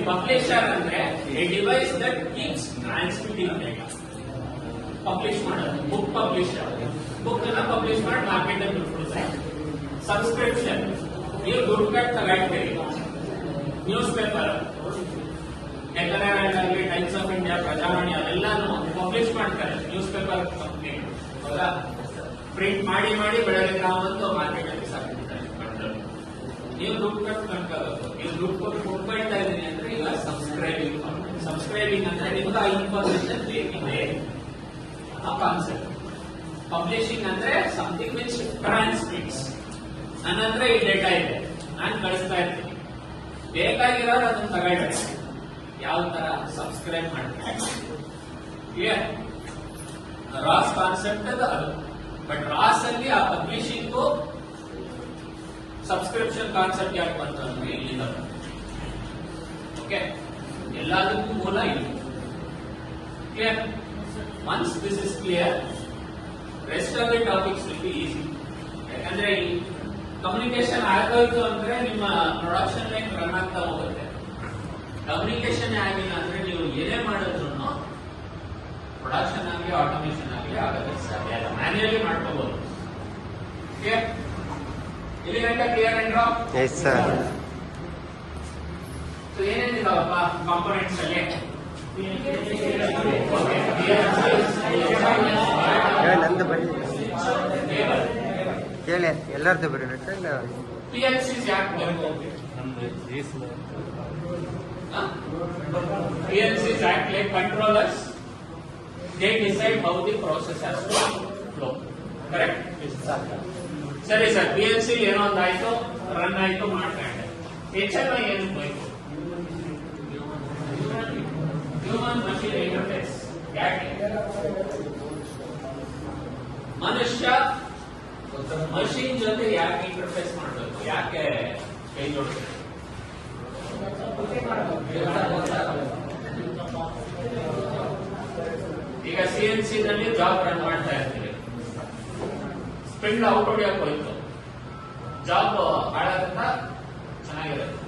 Publisher ಅಂದ್ರೆ a device that keeps transmitting data. Publish ಮಾಡೋದು book publisher, book ಅನ್ನ publish ಮಾಡಿ ಮಾರ್ಕೆಟ್ ಅಲ್ಲಿ ಬಿಟ್ಬಿಡ್ತಾರೆ. ಸಬ್ಸ್ಕ್ರಿಪ್ಷನ್, ನೀವು ದುಡ್ಡು ಕಟ್ ತಗೊಳ್ತೀರಿ. ನ್ಯೂಸ್ ಪೇಪರ್, ಡೆಕ್ಕನ್ ಆಗಲಿ, ಟೈಮ್ಸ್ ಆಫ್ ಇಂಡಿಯಾ, ಪ್ರಜಾವಾಣಿ ಅವೆಲ್ಲಾನು ಪಬ್ಲಿಷ್ ಮಾಡ್ತಾರೆ ನ್ಯೂಸ್ ಪೇಪರ್ ಕಂಪ್ನಿ. ಹೌದಾ? ಪ್ರಿಂಟ್ ಮಾಡಿ ಮಾಡಿ ಬೆಳಗ್ಗೆ ಬಂದು ಮಾರ್ಕೆಟ್ ಅಲ್ಲಿ ಸಾಕಿರ್ತಾರೆ. ನೀವು ದುಡ್ಡು ಕಟ್ಟು ಕಟ್ಕೋಬೇಕು. ನೀವು ದುಡ್ಡು ಕೊಟ್ಟು ಕೊಡ್ಕೊಳ್ತಾ ಇದ್ದೀನಿ ಅಂದ್ರೆ ಈಗ ಸಬ್ಸ್ಕ್ರೈಬಿಂಗ್. ಸಬ್ಸ್ಕ್ರೈಬಿಂಗ್ ಅಂದ್ರೆ ನಿಮ್ಗೆ ಆ ಇನ್ಫಾರ್ಮೇಶನ್ ಬೇಕಿದೆ, ಆ ಕಾನ್ಸೆಪ್ಟ್. ಪಬ್ಲಿಷಿಂಗ್ ಅಂದ್ರೆ ಸಮಥಿಂಗ್ ವಿಚ್ ಟ್ರಾನ್ಸ್ಮಿಟ್ಸ್. ನನ್ನ ಹತ್ರ ಈ ಡೇಟಾ ಇದೆ, ನಾನು ಕಳಿಸ್ತಾ ಇರ್ತೀನಿ, ಬೇಕಾಗಿರೋರು ಅದನ್ನ ತಗೊಳ್ಳಿ. ಯಾವ ತರ? ಸಬ್ಸ್ಕ್ರೈಬ್ ಮಾಡ್ತಾರೆ. ಕ್ಲಿಯರ್? ರಾಸ್ ಕಾನ್ಸೆಪ್ಟ್ ಅದು. ಬಟ್ ರಾಸ್ ಅಲ್ಲಿ ಆ ಪಬ್ಲಿಷಿಂಗ್ ಸಬ್ಸ್ಕ್ರಿಪ್ಷನ್ ಕಾನ್ಸೆಪ್ಟ್ ಯಾಕೆ ಬಂತು ಅಂದ್ರೆ ಇಲ್ಲಿಂದ. ಓಕೆ, ಎಲ್ಲದಕ್ಕೂ ಮೂಲ ಇಲ್ಲಿ. Clear? Once this is clear, rest of the topics will be easy. ಯಾಕಂದ್ರೆ ಈ ಕಮ್ಯುನಿಕೇಶನ್ ಆಗೋಯ್ತು ಅಂದ್ರೆ ನಿಮ್ಮ ಪ್ರೊಡಕ್ಷನ್ ಲೈನ್ ರನ್ ಆಗ್ತಾ ಹೋಗುತ್ತೆ. ಕಮ್ಯುನಿಕೇಶನ್ ಆಗಿಲ್ಲ ಅಂದ್ರೆ ನೀವು ಏನೇ ಮಾಡಿದ್ರು ಪ್ರೊಡಕ್ಷನ್ ಆಗಲಿ ಆಟೋಮೇಶನ್ ಆಗಲಿ ಆಗೋದಕ್ಕೆ ಸಾಧ್ಯ ಇಲ್ಲ. ಮ್ಯಾನ್ಯಲಿ ಮಾಡ್ಕೋಬಹುದು. ಕ್ಲಿಯರ್? ಇಲ್ಲಿ ಗಂಟ ಕ್ಲಿಯರ್ ಏನ್ರಾ? Yes sir. ಸೊ ಏನೇನಿದಾವಪ್ಪ ಕಾಂಪೋನೆಂಟ್ಸ್ ಅಲ್ಲಿ? ನಂದು ಬರೀ ಕೇಳಿ, ಎಲ್ಲರದ್ದು ಬರೀ ಇಲ್ಲ. PLCs ಯಾಕೆ ಬೇಕು? PLCs act like controllers. They decide how the process has to flow. Correct? ಸರಿ ಸರ್, PLC ಏನೋ ಒಂದಾಯ್ತು, ರನ್ ಆಯ್ತು, ಮಾಡ್ಕೊಂಡೆ. HMI ಏನು ಬೇಕು? Human machine interface. ಯಾಕೆ? ಮನುಷ್ಯ ಮಷೀನ್ ಜೊತೆ ಯಾಕೆ ಇಂಟರ್ಫೇಸ್ ಮಾಡಬೇಕು? ಯಾಕೆ ಕೈ ಜೋಡಿಸ್ಬೇಕು? ಈಗ CNC ನಲ್ಲಿ ಜಾಬ್ ರನ್ ಮಾಡ್ತಾ ಇರ್ತೀವಿ, ಸ್ಪಿಂಡ್ ಔಟ್ ಹೊಡಿಯಕ್ಕೆ ಹೋಯ್ತು, ಜಾಬ್ ಹಾಳಾಗತ್ತ? ಚೆನ್ನಾಗಿರುತ್ತೆ.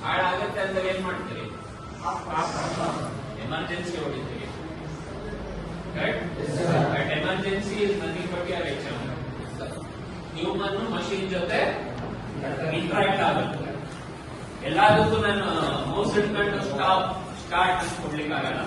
ಹಾಳಾಗತ್ತೆ ಅಂತ ಏನ್ ಮಾಡ್ತೀರಿ? ಎಮರ್ಜೆನ್ಸಿ ಹೊಡಿತೀವಿ. But emergency is nothing but your HMI. Human machine ಜೊತೆ ಇಂಟ್ರಾಕ್ಟ್ ಆಗುತ್ತೆ. ಎಲ್ಲದಕ್ಕೂ ನಾನು ಮೌಸ್ ಹಿಡ್ಕೊಂಡು ಸ್ಟಾರ್ಟ್ ಕೊಡ್ಲಿಕ್ಕೆ ಆಗಲ್ಲ.